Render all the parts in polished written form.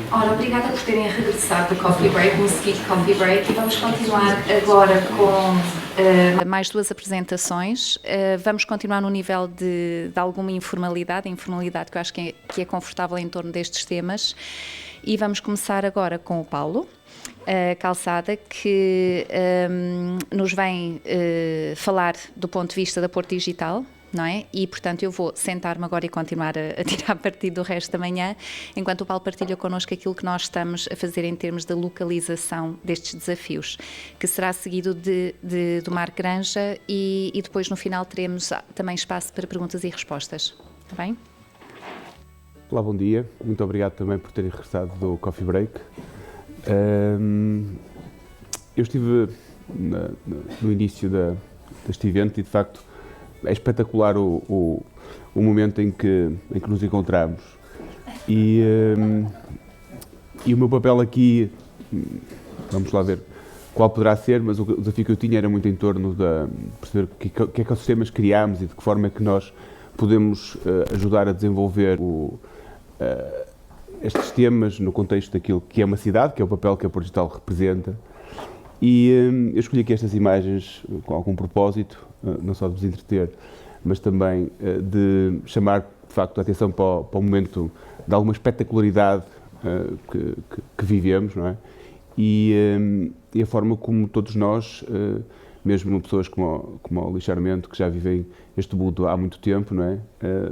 Ora, obrigada por terem regressado do Coffee Break, um seguinte Coffee Break, e vamos continuar agora com mais duas apresentações. Vamos continuar no nível de alguma informalidade que eu acho que é confortável em torno destes temas, e vamos começar agora com o Paulo Calçada, que nos vem falar do ponto de vista da Porto Digital. Não é? E, portanto, eu vou sentar-me agora e continuar a tirar partido do resto da manhã, enquanto o Paulo partilha connosco aquilo que nós estamos a fazer em termos de localização destes desafios, que será seguido do Marco Granja e depois, no final, teremos também espaço para perguntas e respostas. Está bem? Olá, bom dia. Muito obrigado também por terem regressado do Coffee Break. Eu estive no início deste evento e, de facto, é espetacular o momento em que nos encontramos e o meu papel aqui, vamos lá ver qual poderá ser, mas o desafio que eu tinha era muito em torno de perceber que ecossistemas criámos e de que forma é que nós podemos ajudar a desenvolver estes temas no contexto daquilo que é uma cidade, que é o papel que a Porto Digital representa. E eu escolhi aqui estas imagens com algum propósito, não só de vos entreter, mas também de chamar, de facto, a atenção para o momento de alguma espetacularidade que vivemos, não é? E a forma como todos nós, mesmo pessoas como o Luís Sarmento, que já vivem este mundo há muito tempo, não é?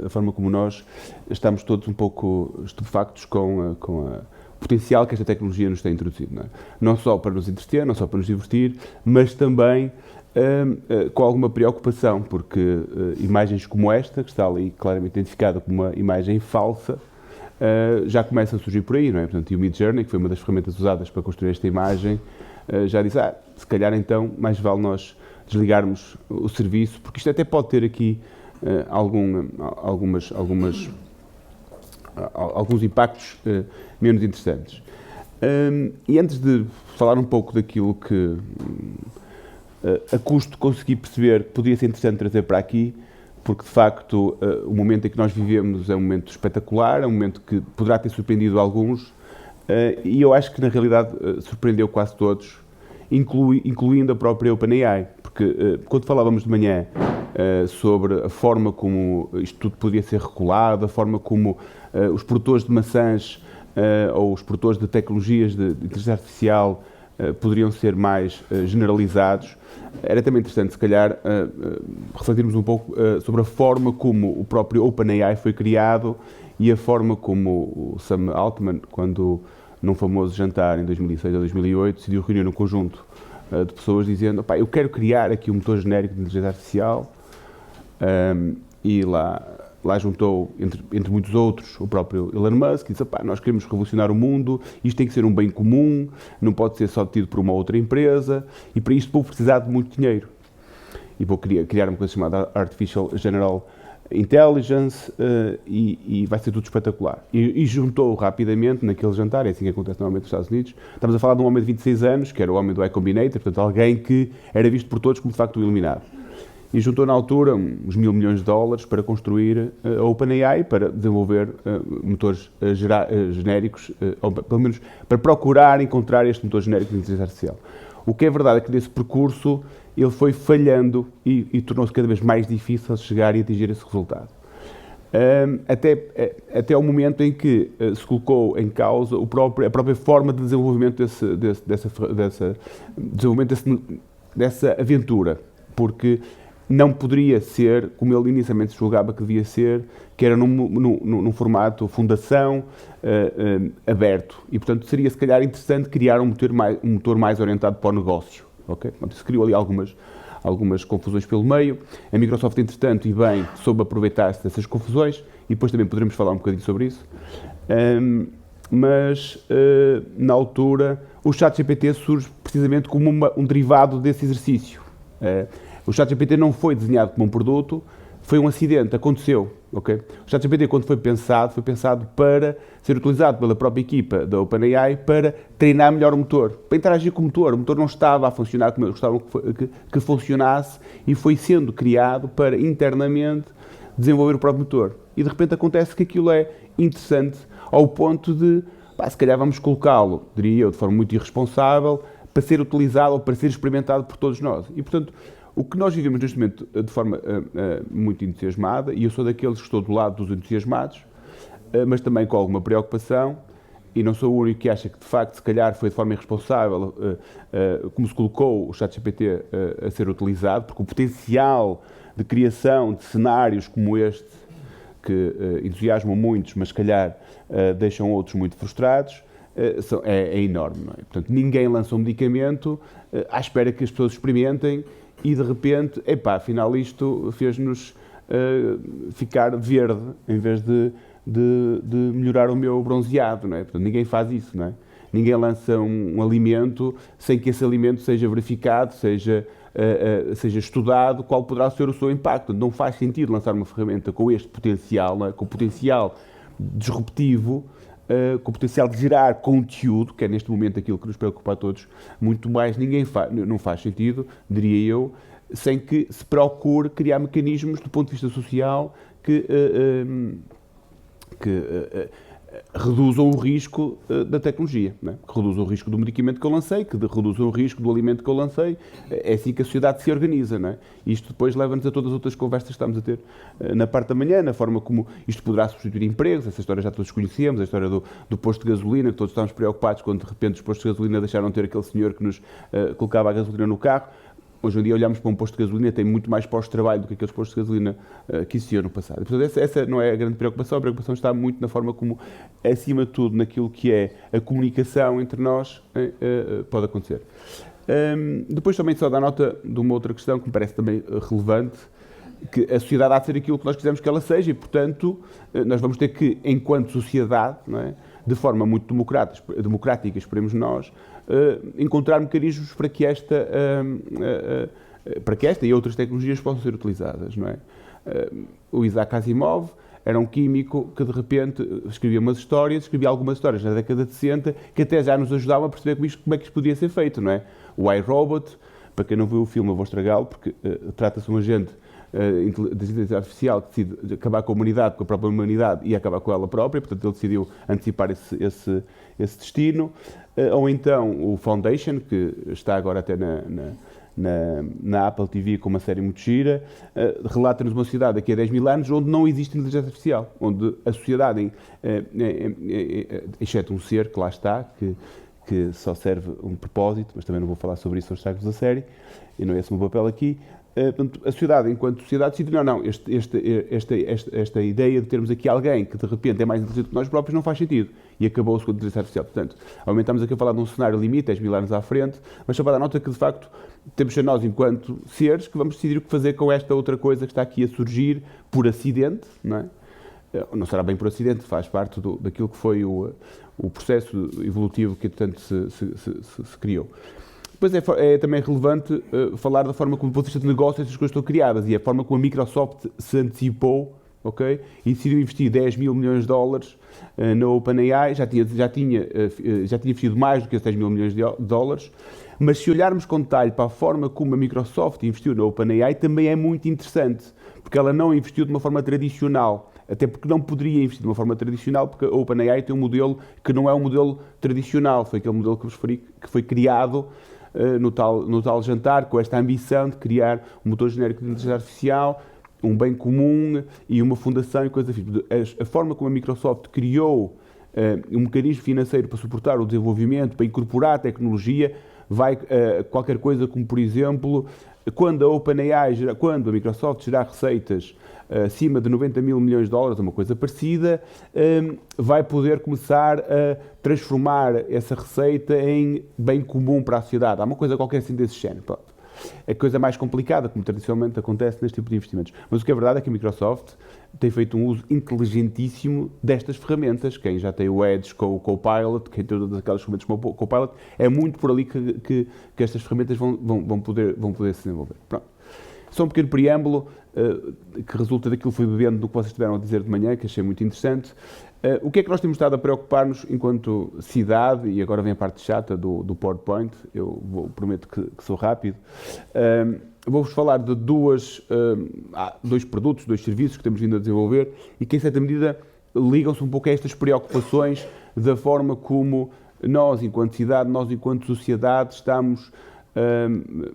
A forma como nós estamos todos um pouco estupefactos com o potencial que esta tecnologia nos tem introduzido, não é? Não só para nos entreter, não só para nos divertir, mas também com alguma preocupação, porque imagens como esta, que está ali claramente identificada como uma imagem falsa, já começam a surgir por aí, não é? Portanto, e o Midjourney, que foi uma das ferramentas usadas para construir esta imagem, já disse, se calhar então mais vale nós desligarmos o serviço, porque isto até pode ter aqui alguns impactos menos interessantes. E antes de falar um pouco daquilo que a custo consegui perceber que podia ser interessante trazer para aqui, porque de facto o momento em que nós vivemos é um momento espetacular, é um momento que poderá ter surpreendido alguns, e eu acho que na realidade surpreendeu quase todos, incluindo a própria OpenAI, porque quando falávamos de manhã sobre a forma como isto tudo podia ser regulado, a forma como os produtores de maçãs ou os produtores de tecnologias de inteligência artificial poderiam ser mais generalizados, era também interessante, se calhar, refletirmos um pouco sobre a forma como o próprio OpenAI foi criado e a forma como o Sam Altman, quando num famoso jantar em 2006 ou 2008, decidiu reunir um conjunto de pessoas dizendo, eu quero criar aqui um motor genérico de inteligência artificial, e lá juntou, entre muitos outros, o próprio Elon Musk, e disse, nós queremos revolucionar o mundo, isto tem que ser um bem comum, não pode ser só tido por uma outra empresa, e para isto vou precisar de muito dinheiro. E vou criar uma coisa chamada Artificial General Intelligence, e vai ser tudo espetacular. E juntou rapidamente, naquele jantar, é assim que acontece normalmente nos Estados Unidos, estamos a falar de um homem de 26 anos, que era o homem do Y Combinator, portanto alguém que era visto por todos como de facto o iluminado. E juntou na altura uns $1.000 milhões para construir a OpenAI, para desenvolver motores genéricos, ou pelo menos para procurar encontrar este motor genérico de inteligência artificial. O que é verdade é que nesse percurso ele foi falhando e tornou-se cada vez mais difícil chegar e atingir esse resultado. Até ao momento em que se colocou em causa a própria forma de desenvolvimento dessa aventura, porque não poderia ser como ele inicialmente julgava que devia ser, que era num formato fundação aberto. E, portanto, seria se calhar interessante criar um motor mais orientado para o negócio. Okay? Portanto, isso criou ali algumas confusões pelo meio. A Microsoft, entretanto, e bem, soube aproveitar-se dessas confusões, e depois também poderemos falar um bocadinho sobre isso. Mas, na altura, o ChatGPT surge precisamente como um derivado desse exercício. O ChatGPT não foi desenhado como um produto, foi um acidente, aconteceu. Okay? O ChatGPT, quando foi pensado para ser utilizado pela própria equipa da OpenAI para treinar melhor o motor, para interagir com o motor não estava a funcionar como eles gostavam que funcionasse e foi sendo criado para internamente desenvolver o próprio motor. E de repente acontece que aquilo é interessante ao ponto de se calhar vamos colocá-lo, diria eu, de forma muito irresponsável, para ser utilizado ou para ser experimentado por todos nós. E, portanto, o que nós vivemos neste momento de forma muito entusiasmada, e eu sou daqueles que estou do lado dos entusiasmados, mas também com alguma preocupação, e não sou o único que acha que, de facto, se calhar foi de forma irresponsável como se colocou o ChatGPT a ser utilizado, porque o potencial de criação de cenários como este, que entusiasmam muitos, mas se calhar deixam outros muito frustrados, é enorme. Não é? Portanto, ninguém lança um medicamento à espera que as pessoas experimentem e, de repente, afinal isto fez-nos ficar verde, em vez de melhorar o meu bronzeado, não é? Portanto, ninguém faz isso, não é? Ninguém lança um alimento sem que esse alimento seja verificado, seja estudado qual poderá ser o seu impacto. Não faz sentido lançar uma ferramenta com este potencial, não é? Com o potencial disruptivo, com o potencial de gerar conteúdo, que é neste momento aquilo que nos preocupa a todos, muito mais. Não faz sentido, diria eu, sem que se procure criar mecanismos do ponto de vista social que reduzam o risco da tecnologia, não é? Que reduzam o risco do medicamento que eu lancei, que reduzam o risco do alimento que eu lancei. É assim que a sociedade se organiza, não é? Isto depois leva-nos a todas as outras conversas que estamos a ter na parte da manhã, na forma como isto poderá substituir empregos. Essa história já todos conhecemos, a história do posto de gasolina, que todos estávamos preocupados quando de repente os postos de gasolina deixaram de ter aquele senhor que nos colocava a gasolina no carro. Hoje em dia olhamos para um posto de gasolina, tem muito mais postos de trabalho do que aqueles postos de gasolina que existiam no passado. Portanto, essa não é a grande preocupação. A preocupação está muito na forma como, acima de tudo, naquilo que é a comunicação entre nós pode acontecer. Depois também só dar nota de uma outra questão que me parece também relevante, que a sociedade há de ser aquilo que nós quisermos que ela seja e, portanto, nós vamos ter que, enquanto sociedade, não é, de forma muito democrática, esperemos nós, encontrar mecanismos para que esta e outras tecnologias possam ser utilizadas, não é? O Isaac Asimov era um químico que de repente escrevia algumas histórias na década de 60 que até já nos ajudavam a perceber como é que isto podia ser feito, não é? O iRobot, para quem não viu o filme eu vou estragá-lo, porque trata-se de um agente de inteligência artificial que decide acabar com a humanidade, com a própria humanidade e acabar com ela própria, portanto ele decidiu antecipar esse destino. Ou então o Foundation, que está agora até na Apple TV com uma série muito gira, relata-nos uma sociedade daqui a 10 mil anos onde não existe inteligência artificial, onde a sociedade, exceto um ser que lá está, que só serve um propósito, mas também não vou falar sobre isso aos estragos da série, e não é esse o meu papel aqui. Portanto, a sociedade, enquanto sociedade, decidiu, esta ideia de termos aqui alguém que de repente é mais inteligente que nós próprios não faz sentido. E acabou-se com a inteligência artificial. Portanto, aumentamos aqui a falar de um cenário limite, 10 mil anos à frente, mas só para dar nota que, de facto, temos a nós, enquanto seres, que vamos decidir o que fazer com esta outra coisa que está aqui a surgir por acidente, não é? Não será bem por acidente, faz parte daquilo que foi o processo evolutivo que, portanto, se criou. Depois é também relevante falar da forma como, do ponto de vista de negócio, estas coisas estão criadas e a forma como a Microsoft se antecipou, ok? E decidiu investir 10 mil milhões de dólares na OpenAI, já tinha investido mais do que esses 10 mil milhões de dólares, mas se olharmos com detalhe para a forma como a Microsoft investiu na OpenAI, também é muito interessante, porque ela não investiu de uma forma tradicional, até porque não poderia investir de uma forma tradicional, porque a OpenAI tem um modelo que não é um modelo tradicional, foi aquele modelo que vos referi, que foi criado no tal jantar, com esta ambição de criar um motor genérico de inteligência artificial, um bem comum e uma fundação e coisas assim. A forma como a Microsoft criou um mecanismo financeiro para suportar o desenvolvimento, para incorporar a tecnologia, vai qualquer coisa como, por exemplo, quando a Microsoft gerar receitas acima de 90 mil milhões de dólares, uma coisa parecida, vai poder começar a transformar essa receita em bem comum para a sociedade. Há uma coisa qualquer assim desse género. Pronto. É coisa mais complicada, como tradicionalmente acontece neste tipo de investimentos. Mas o que é verdade é que a Microsoft tem feito um uso inteligentíssimo destas ferramentas. Quem já tem o Edge com o Copilot, quem tem todas aquelas ferramentas como o Copilot, é muito por ali que estas ferramentas vão poder se desenvolver. Pronto. Só um pequeno preâmbulo que resulta daquilo que fui bebendo do que vocês tiveram a dizer de manhã, que achei muito interessante. O que é que nós temos estado a preocupar-nos enquanto cidade, e agora vem a parte chata do PowerPoint, prometo que sou rápido. Vou-vos falar de dois produtos, dois serviços que temos vindo a desenvolver e que, em certa medida, ligam-se um pouco a estas preocupações da forma como nós, enquanto cidade, nós, enquanto sociedade, estamos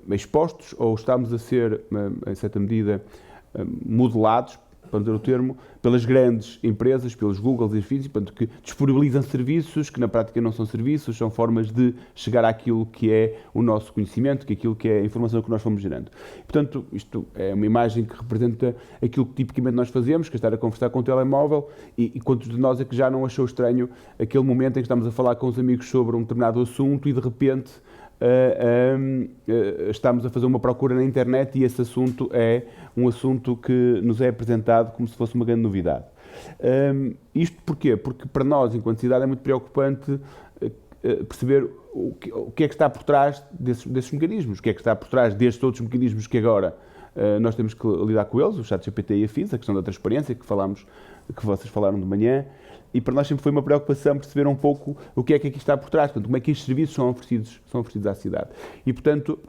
expostos ou estamos a ser, em certa medida, modelados, para dizer o termo, pelas grandes empresas, pelos Googles e afins, portanto, que disponibilizam serviços que na prática não são serviços, são formas de chegar àquilo que é o nosso conhecimento, que aquilo que é a informação que nós fomos gerando. Portanto, isto é uma imagem que representa aquilo que tipicamente nós fazemos, que é estar a conversar com o telemóvel, e quantos de nós é que já não achou estranho aquele momento em que estamos a falar com os amigos sobre um determinado assunto e de repente estamos a fazer uma procura na internet e esse assunto é um assunto que nos é apresentado como se fosse uma grande novidade. Isto porquê? Porque para nós, enquanto cidade, é muito preocupante perceber o que é que está por trás desses mecanismos, o que é que está por trás destes outros mecanismos que agora nós temos que lidar com eles, o ChatGPT e afins, a questão da transparência que vocês falaram de manhã. E para nós sempre foi uma preocupação perceber um pouco o que é que aqui está por trás, portanto, como é que estes serviços são oferecidos à cidade. E, portanto,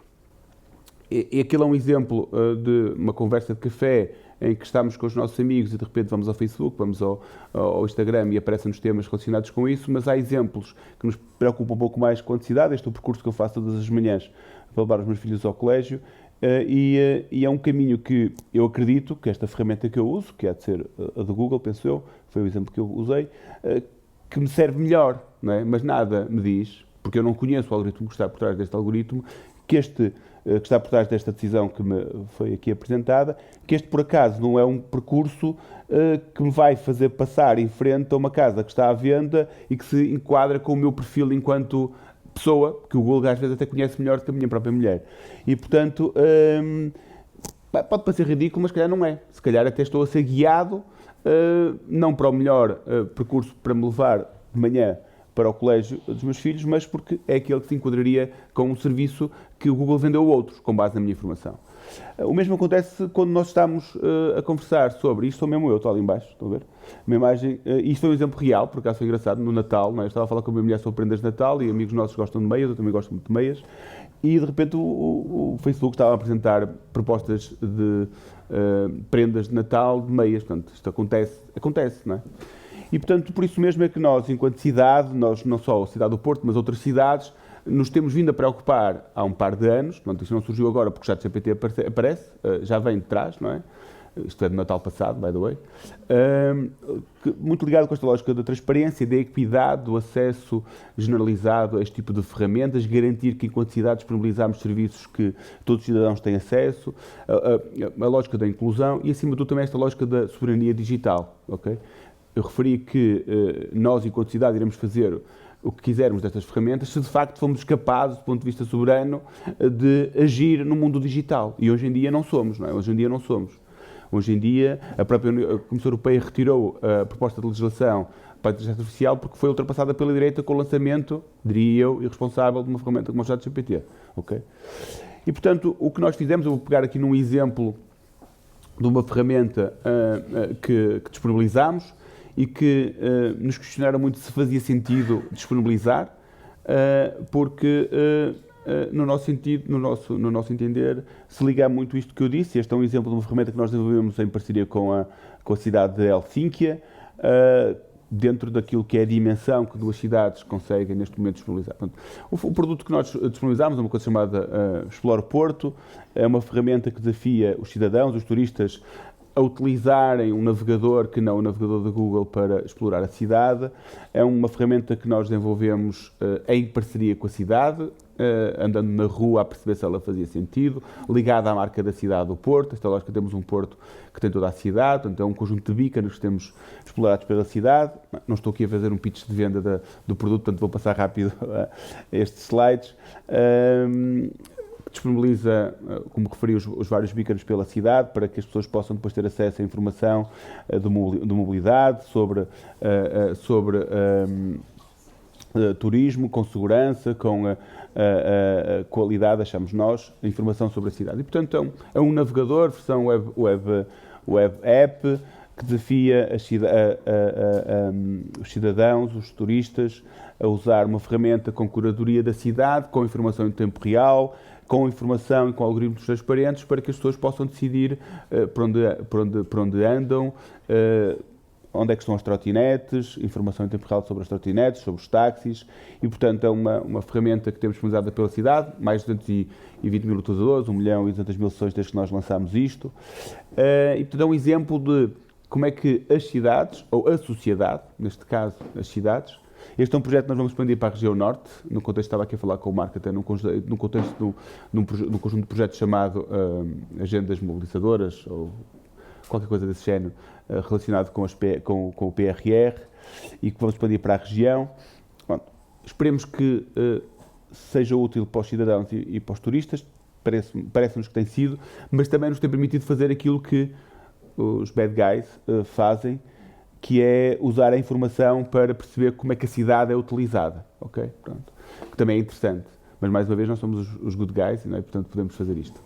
aquilo é um exemplo de uma conversa de café em que estamos com os nossos amigos e de repente vamos ao Facebook, vamos ao Instagram e aparecem-nos temas relacionados com isso, mas há exemplos que nos preocupam um pouco mais com a cidade. Este é o percurso que eu faço todas as manhãs para levar os meus filhos ao colégio. E é um caminho que eu acredito que esta ferramenta que eu uso, que há de ser a do Google, penso eu, foi o exemplo que eu usei, que me serve melhor, não é? Mas nada me diz, porque eu não conheço o algoritmo que está por trás deste algoritmo, que está por trás desta decisão que me foi aqui apresentada, que este por acaso não é um percurso que me vai fazer passar em frente a uma casa que está à venda e que se enquadra com o meu perfil enquanto pessoa, que o Google às vezes até conhece melhor do que a minha própria mulher. E, portanto, pode parecer ridículo, mas se calhar não é. Se calhar até estou a ser guiado, não para o melhor percurso para me levar de manhã para o colégio dos meus filhos, mas porque é aquele que se enquadraria com um serviço que o Google vendeu a outros, com base na minha informação. O mesmo acontece quando nós estamos a conversar sobre, isto sou mesmo eu, estou ali em baixo, estão a ver? Uma imagem, isto foi um exemplo real, por acaso foi engraçado, no Natal, não é? Eu estava a falar com a minha mulher sobre prendas de Natal e amigos nossos gostam de meias, eu também gosto muito de meias, e de repente o Facebook estava a apresentar propostas de prendas de Natal de meias, portanto isto acontece, não é? E portanto por isso mesmo é que nós, enquanto cidade, nós não só a cidade do Porto, mas outras cidades, nos temos vindo a preocupar há um par de anos, portanto, isto não surgiu agora porque o ChatGPT aparece, já vem de trás, não é? Isto é de Natal passado, by the way, muito ligado com esta lógica da transparência, da equidade, do acesso generalizado a este tipo de ferramentas, garantir que enquanto cidade disponibilizamos serviços que todos os cidadãos têm acesso, a lógica da inclusão e acima de tudo também esta lógica da soberania digital, ok? Eu referi que nós enquanto cidade iremos fazer o que quisermos destas ferramentas, se de facto fomos capazes, do ponto de vista soberano, de agir no mundo digital. E hoje em dia não somos, não é? Hoje em dia não somos. Hoje em dia, a própria Comissão Europeia retirou a proposta de legislação para a inteligência artificial porque foi ultrapassada pela direita com o lançamento, diria eu, irresponsável de uma ferramenta como o ChatGPT. Okay? E, portanto, o que nós fizemos, eu vou pegar aqui num exemplo de uma ferramenta que disponibilizámos, e que nos questionaram muito se fazia sentido disponibilizar, porque no nosso entender, se liga muito isto que eu disse. Este é um exemplo de uma ferramenta que nós desenvolvemos em parceria com a cidade de Helsínquia, dentro daquilo que é a dimensão que duas cidades conseguem neste momento disponibilizar. Portanto, o produto que nós disponibilizamos é uma coisa chamada Explore Porto, é uma ferramenta que desafia os cidadãos, os turistas, a utilizarem um navegador que não o navegador da Google para explorar a cidade. É uma ferramenta que nós desenvolvemos em parceria com a cidade, andando na rua a perceber se ela fazia sentido, ligada à marca da cidade do Porto. Esta lógica, temos um Porto que tem toda a cidade, portanto é um conjunto de beacons que temos explorados pela cidade. Não estou aqui a fazer um pitch de venda do produto, portanto vou passar rápido a estes slides. Disponibiliza, como referi, os vários beacons pela cidade para que as pessoas possam depois ter acesso à informação de mobilidade, sobre turismo, com segurança, com qualidade, achamos nós, a informação sobre a cidade. E, portanto, é um navegador, versão web app, que desafia os cidadãos, os turistas, a usar uma ferramenta com curadoria da cidade, com informação em tempo real, com informação e com algoritmos transparentes, para que as pessoas possam decidir para onde andam, onde é que estão as trotinetes, informação em tempo real sobre as trotinetes, sobre os táxis, e portanto é uma ferramenta que temos disponibilizada pela cidade, mais de 220 mil utilizadores, 1.200.000 sessões desde que nós lançámos isto, e portanto é um exemplo de como é que as cidades, ou a sociedade, neste caso as cidades, este é um projeto que nós vamos expandir para a região norte, no contexto, estava aqui a falar com o Marco, até no contexto de um conjunto de projetos chamado Agendas Mobilizadoras, ou qualquer coisa desse género, relacionado com o PRR, e que vamos expandir para a região. Bom, esperemos que seja útil para os cidadãos e para os turistas, parece-nos que tem sido, mas também nos tem permitido fazer aquilo que os bad guys fazem, que é usar a informação para perceber como é que a cidade é utilizada, ok? Pronto. Que também é interessante, mas mais uma vez nós somos os good guys, não é? Portanto podemos fazer isto.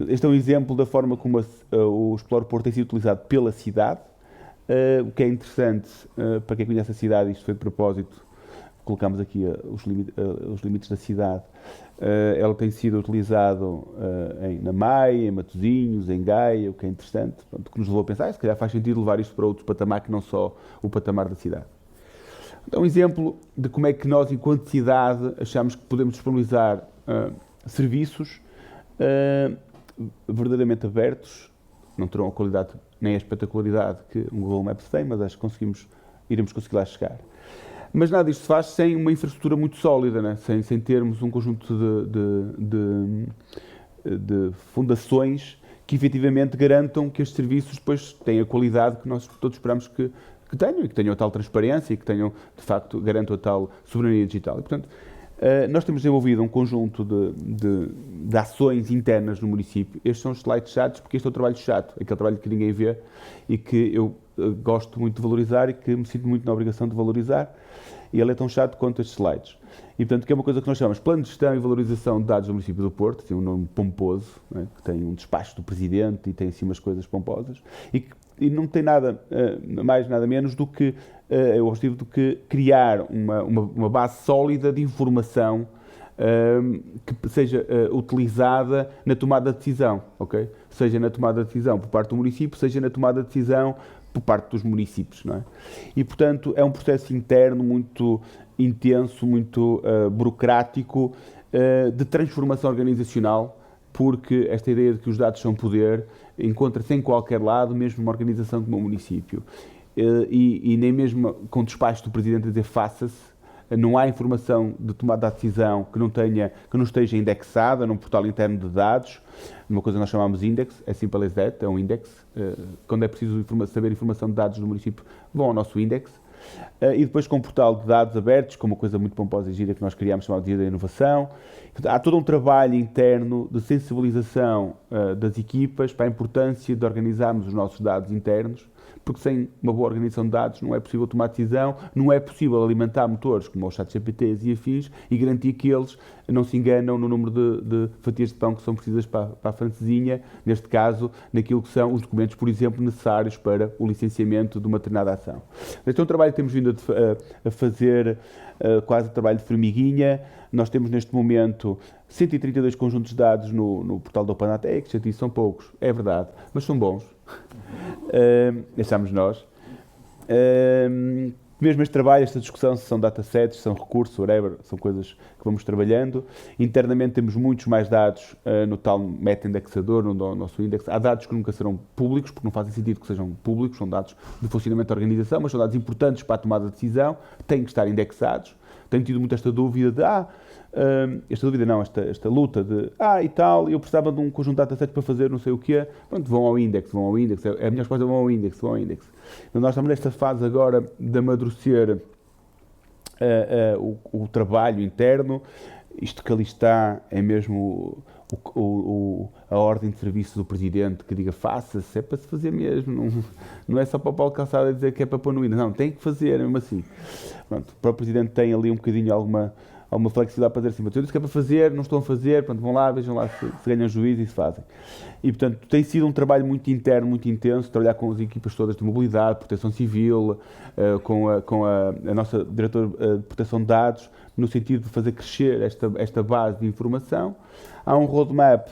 Este é um exemplo da forma como o Explore Porto tem sido utilizado pela cidade, o que é interessante para quem conhece a cidade, isto foi de propósito, colocamos aqui os limites da cidade. Ela tem sido utilizado na Maia, em Matosinhos, em Gaia, o que é interessante, pronto, que nos levou a pensar, se calhar faz sentido levar isto para outro patamar que não só o patamar da cidade. Então, um exemplo de como é que nós, enquanto cidade, achamos que podemos disponibilizar serviços verdadeiramente abertos, não terão a qualidade nem a espetacularidade que um Google Maps tem, mas acho que iremos conseguir lá chegar. Mas nada disto se faz sem uma infraestrutura muito sólida, né? sem termos um conjunto de fundações que efetivamente garantam que estes serviços depois têm a qualidade que nós todos esperamos que tenham, e que tenham a tal transparência e que tenham, de facto, garantam a tal soberania digital. E, portanto, nós temos desenvolvido um conjunto de ações internas no município. Estes são os slides chatos, porque este é o trabalho chato, aquele trabalho que ninguém vê e que eu gosto muito de valorizar e que me sinto muito na obrigação de valorizar, e ele é tão chato quanto estes slides. E, portanto, que é uma coisa que nós chamamos Plano de Gestão e Valorização de Dados do Município do Porto, tem um nome pomposo, né, que tem um despacho do Presidente e tem assim umas coisas pomposas, e não tem nada mais, nada menos do que o objetivo do que criar uma base sólida de informação que seja utilizada na tomada de decisão, ok? Seja na tomada de decisão por parte do município, seja na tomada de decisão por parte dos municípios, não é? E, portanto, é um processo interno muito intenso, muito burocrático, de transformação organizacional, porque esta ideia de que os dados são poder encontra-se em qualquer lado, mesmo numa organização como o município. E nem mesmo com o despacho do Presidente a dizer faça-se, não há informação de tomada de decisão que não esteja indexada num portal interno de dados, uma coisa que nós chamamos index, é simple as that, é um index. Quando é preciso saber informação de dados do município, vão ao nosso index. E depois com um portal de dados abertos, com uma coisa muito pomposa e gira que nós criámos, chamado Dia da Inovação. Há todo um trabalho interno de sensibilização das equipas para a importância de organizarmos os nossos dados internos, porque sem uma boa organização de dados não é possível tomar decisão, não é possível alimentar motores como os ChatGPTs e afins e garantir que eles não se enganam no número de fatias de pão que são precisas para a francesinha, neste caso, naquilo que são os documentos, por exemplo, necessários para o licenciamento de uma determinada ação. Este é um trabalho que temos vindo a fazer, quase trabalho de formiguinha. Nós temos neste momento 132 conjuntos de dados no portal da OpenATEC, que são poucos, é verdade, mas são bons. Achamos nós. Mesmo este trabalho, esta discussão, se são datasets, se são recursos, whatever, são coisas que vamos trabalhando. Internamente temos muitos mais dados no tal meta-indexador, no nosso index. Há dados que nunca serão públicos, porque não fazem sentido que sejam públicos, são dados de funcionamento da organização, mas são dados importantes para a tomada de decisão, têm que estar indexados. Tenho tido muito esta dúvida de, esta luta de, e tal, eu precisava de um conjunto de datasets para fazer não sei o quê, pronto, vão ao index, a minha resposta é vão ao index. Então, nós estamos nesta fase agora de amadurecer o trabalho interno. Isto que ali está é mesmo a ordem de serviço do Presidente que diga faça-se, é para se fazer mesmo, não é só para o Paulo Calçada dizer que é para pôr no Windows, não, tem que fazer, mesmo assim. Pronto, o próprio Presidente tem ali um bocadinho alguma flexibilidade para dizer assim, mas eu disse que é para fazer, não estão a fazer, pronto, vão lá, vejam lá se ganham juízo e se fazem. E, portanto, tem sido um trabalho muito interno, muito intenso, trabalhar com as equipas todas de mobilidade, proteção civil, com a nossa diretora de proteção de dados, no sentido de fazer crescer esta base de informação. Há um roadmap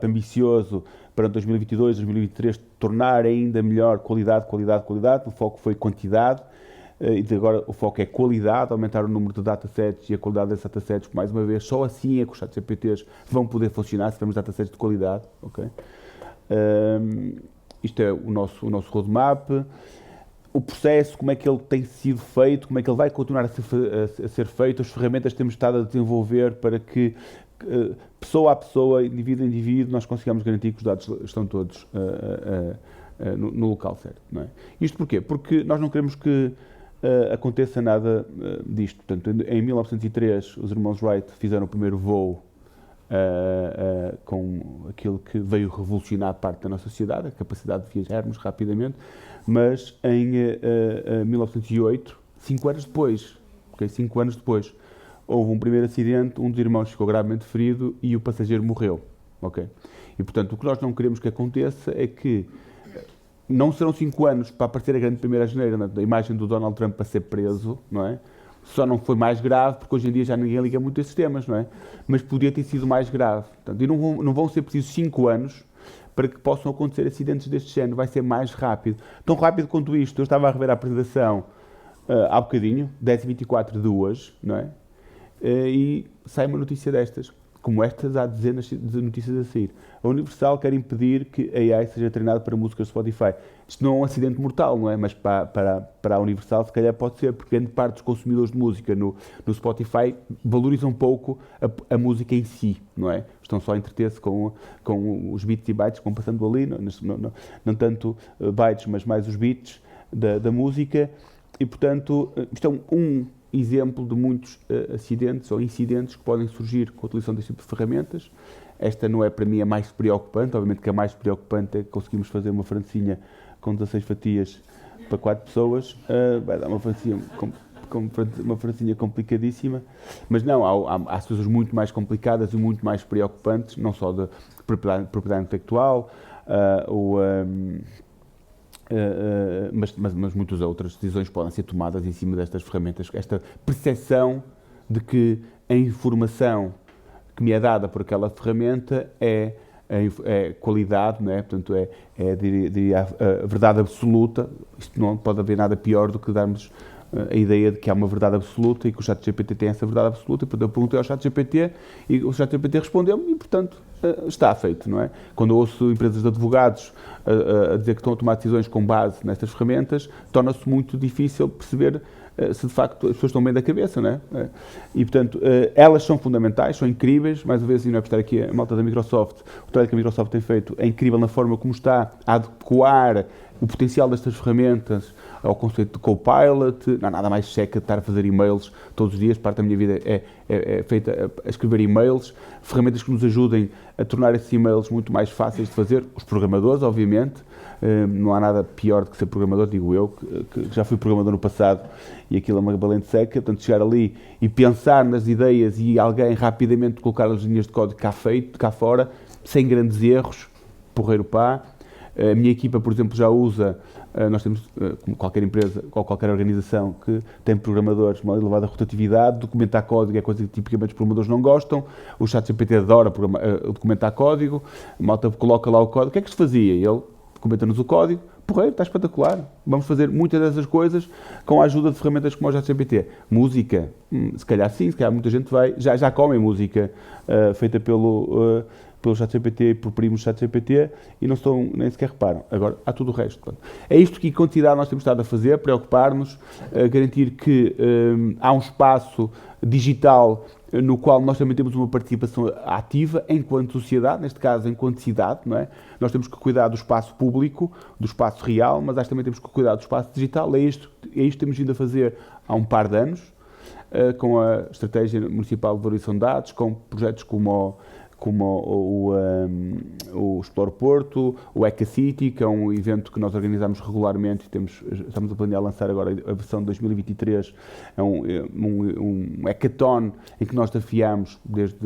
ambicioso para 2022, 2023 tornar ainda melhor qualidade. O foco foi quantidade e agora o foco é qualidade, aumentar o número de datasets e a qualidade desses datasets, mais uma vez, só assim é que os ChatGPTs vão poder funcionar, se tivermos datasets de qualidade. Okay? Isto é o nosso roadmap. O processo, como é que ele tem sido feito, como é que ele vai continuar a ser feito, as ferramentas que temos estado a desenvolver para que, pessoa a pessoa, indivíduo a indivíduo, nós consigamos garantir que os dados estão todos no local certo. Não é? Isto porquê? Porque nós não queremos que aconteça nada disto. Portanto, em 1903, os irmãos Wright fizeram o primeiro voo com aquilo que veio revolucionar parte da nossa sociedade, a capacidade de viajarmos rapidamente, mas em 1908, 5 anos depois, okay, 5 anos depois, houve um primeiro acidente, um dos irmãos ficou gravemente ferido e o passageiro morreu. Okay? E, portanto, o que nós não queremos que aconteça é que não serão 5 anos para aparecer a grande primeira asneira, né? A imagem do Donald Trump para ser preso, não é? Só não foi mais grave, porque hoje em dia já ninguém liga muito a esses temas, não é? Mas podia ter sido mais grave. Portanto, e não vão ser precisos 5 anos para que possam acontecer acidentes deste género, vai ser mais rápido. Tão rápido quanto isto, eu estava a rever a apresentação há bocadinho, 10h24 de hoje, não é? E sai uma notícia destas. Como estas, há dezenas de notícias a sair. A Universal quer impedir que a AI seja treinada para músicas de Spotify. Isto não é um acidente mortal, não é? Mas para a Universal, se calhar pode ser, porque grande parte dos consumidores de música no Spotify valorizam pouco a música em si, não é? Estão só a entreter-se com os bits e bytes que vão passando ali, não tanto bytes, mas mais os bits da música. E, portanto, isto é um exemplo de muitos acidentes ou incidentes que podem surgir com a utilização deste tipo de ferramentas. Esta não é, para mim, a mais preocupante. Obviamente que a mais preocupante é que conseguimos fazer uma francesinha com 16 fatias para 4 pessoas. Vai dar uma francesinha complicadíssima. Mas não, há situações muito mais complicadas e muito mais preocupantes, não só de propriedade intelectual, mas muitas outras decisões podem ser tomadas em cima destas ferramentas. Esta percepção de que a informação que me é dada por aquela ferramenta é qualidade, não é? Portanto, diria, a verdade absoluta. Isto não pode haver nada pior do que darmos a ideia de que há uma verdade absoluta e que o ChatGPT tem essa verdade absoluta. E, portanto, eu perguntei ao ChatGPT e o ChatGPT respondeu-me e, portanto, está feito, não é? Quando eu ouço empresas de advogados a dizer que estão a tomar decisões com base nestas ferramentas, torna-se muito difícil perceber se de facto as pessoas estão bem da cabeça, não é? E, portanto, elas são fundamentais, são incríveis. Mais uma vez, e não é por estar aqui a malta da Microsoft, o trabalho que a Microsoft tem feito é incrível na forma como está a adequar o potencial destas ferramentas ao conceito de Copilot. Não há nada mais seca de estar a fazer e-mails todos os dias. Parte da minha vida é feita a escrever e-mails, ferramentas que nos ajudem a tornar esses e-mails muito mais fáceis de fazer. Os programadores, obviamente, não há nada pior do que ser programador, digo eu, que já fui programador no passado e aquilo é uma valente seca. Portanto, chegar ali e pensar nas ideias e alguém rapidamente colocar as linhas de código cá fora, sem grandes erros, porreiro pá. A minha equipa, por exemplo, já usa, nós temos, como qualquer empresa ou qualquer organização que tem programadores, uma elevada rotatividade. Documentar código é coisa que tipicamente os programadores não gostam. O ChatGPT adora documentar código. A malta coloca lá o código. O que é que se fazia? Ele documenta-nos o código. Porreiro, está espetacular. Vamos fazer muitas dessas coisas com a ajuda de ferramentas como o ChatGPT. Música, se calhar sim, se calhar muita gente já come música feita pelo ChatGPT e por primos ChatGPT e não estão, nem sequer reparam. Agora, há tudo o resto. Portanto, é isto que, em quantidade, nós temos estado a fazer, preocupar-nos, garantir que há um espaço digital no qual nós também temos uma participação ativa enquanto sociedade, neste caso enquanto cidade, não é? Nós temos que cuidar do espaço público, do espaço real, mas também temos que cuidar do espaço digital. É isto que temos vindo a fazer há um par de anos, com a Estratégia Municipal de Valorização de Dados, com projetos como o Explore Porto, o EcaCity, que é um evento que nós organizamos regularmente e estamos a planear lançar agora a versão de 2023, é um hackathon em que nós desafiamos desde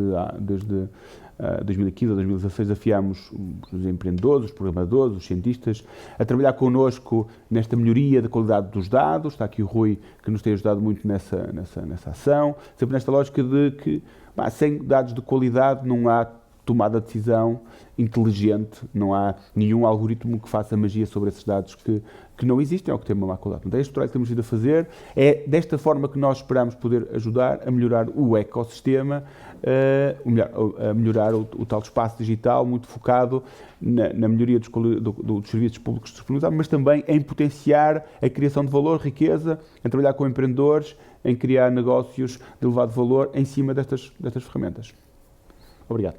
2015 a 2016, desafiamos os empreendedores, os programadores, os cientistas, a trabalhar connosco nesta melhoria da qualidade dos dados. Está aqui o Rui, que nos tem ajudado muito nessa ação, sempre nesta lógica de que sem dados de qualidade não há tomada de decisão inteligente, não há nenhum algoritmo que faça magia sobre esses dados que não existem ou que têm uma má qualidade. Então, é este trabalho que temos vindo a fazer, é desta forma que nós esperamos poder ajudar a melhorar o ecossistema, a melhorar o tal espaço digital, muito focado na melhoria dos serviços públicos disponibilizados, mas também em potenciar a criação de valor, riqueza, em trabalhar com empreendedores, em criar negócios de elevado valor em cima destas ferramentas. Obrigado.